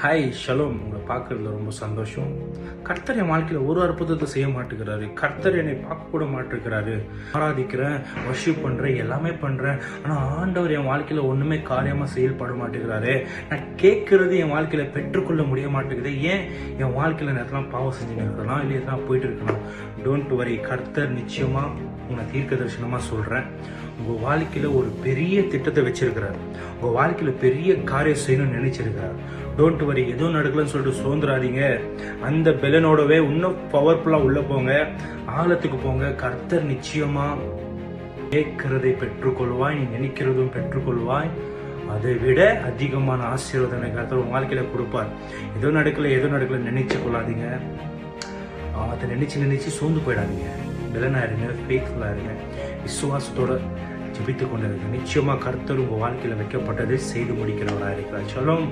Hi shalom, உங்களை பார்க்குறதுல ரொம்ப சந்தோஷம். கர்த்தர் என் வாழ்க்கையில் ஒரு அற்புதத்தை செய்ய மாட்டேங்கிறாரு. கர்த்தர் என்னை பார்க்க கூட மாட்டேங்கிறாரு. ஆராதிக்கிறேன், வர்ஷிப் பண்ணுறேன், எல்லாமே பண்ணுறேன். ஆனால் ஆண்டவர் என் வாழ்க்கையில் ஒன்றுமே காரியமாக செயல்பட மாட்டேங்கிறாரு. நான் கேட்குறது என் வாழ்க்கையில் பெற்றுக்கொள்ள முடிய மாட்டேங்குது. ஏன் என் வாழ்க்கையில் நேரத்தில் பாவம் செஞ்சுன்னு இருக்கலாம், இல்லை எதனா போயிட்டு இருக்கலாம். டோன்ட் வரி, கர்த்தர் நிச்சயமாக உங்களை தீர்க்க தரிசனமாக சொல்கிறேன். உங்கள் வாழ்க்கையில் ஒரு பெரிய திட்டத்தை வச்சிருக்கிறார். உங்கள் வாழ்க்கையில் பெரிய காரியம் செய்யணும்னு நினைச்சிருக்கிறார். டோன்ட் வரி, எதுவும் நடக்கலன்னு சொல்லிட்டு சோர்ந்துடாதீங்க. அந்த பெலனோடவே இன்னும் பவர்ஃபுல்லாக உள்ளே போங்க, ஆழத்துக்கு போங்க. கர்த்தர் நிச்சயமாக கேட்கிறதை பெற்றுக்கொள்வாய், நீ நினைக்கிறதும் பெற்றுக்கொள்வாய். அதை விட அதிகமான ஆசீர்வாதனை கர்த்தர் உங்கள் வாழ்க்கையில் கொடுப்பார். எதுவும் நடக்கல நினைச்சு கொள்ளாதீங்க. அதை நினைச்சு சோர்ந்து போயிடாதீங்க. பெலனா இருங்க, ஃபேத்ஃபுல்லாக இருங்க, விசுவாசத்தோட ஜெபித்து கொண்டிருங்க. நிச்சயமாக கர்த்தர் உங்கள் வாழ்க்கையில் வைக்கப்பட்டதை செய்து முடிக்கிறவராக இருக்கிறார். சொல்லும்.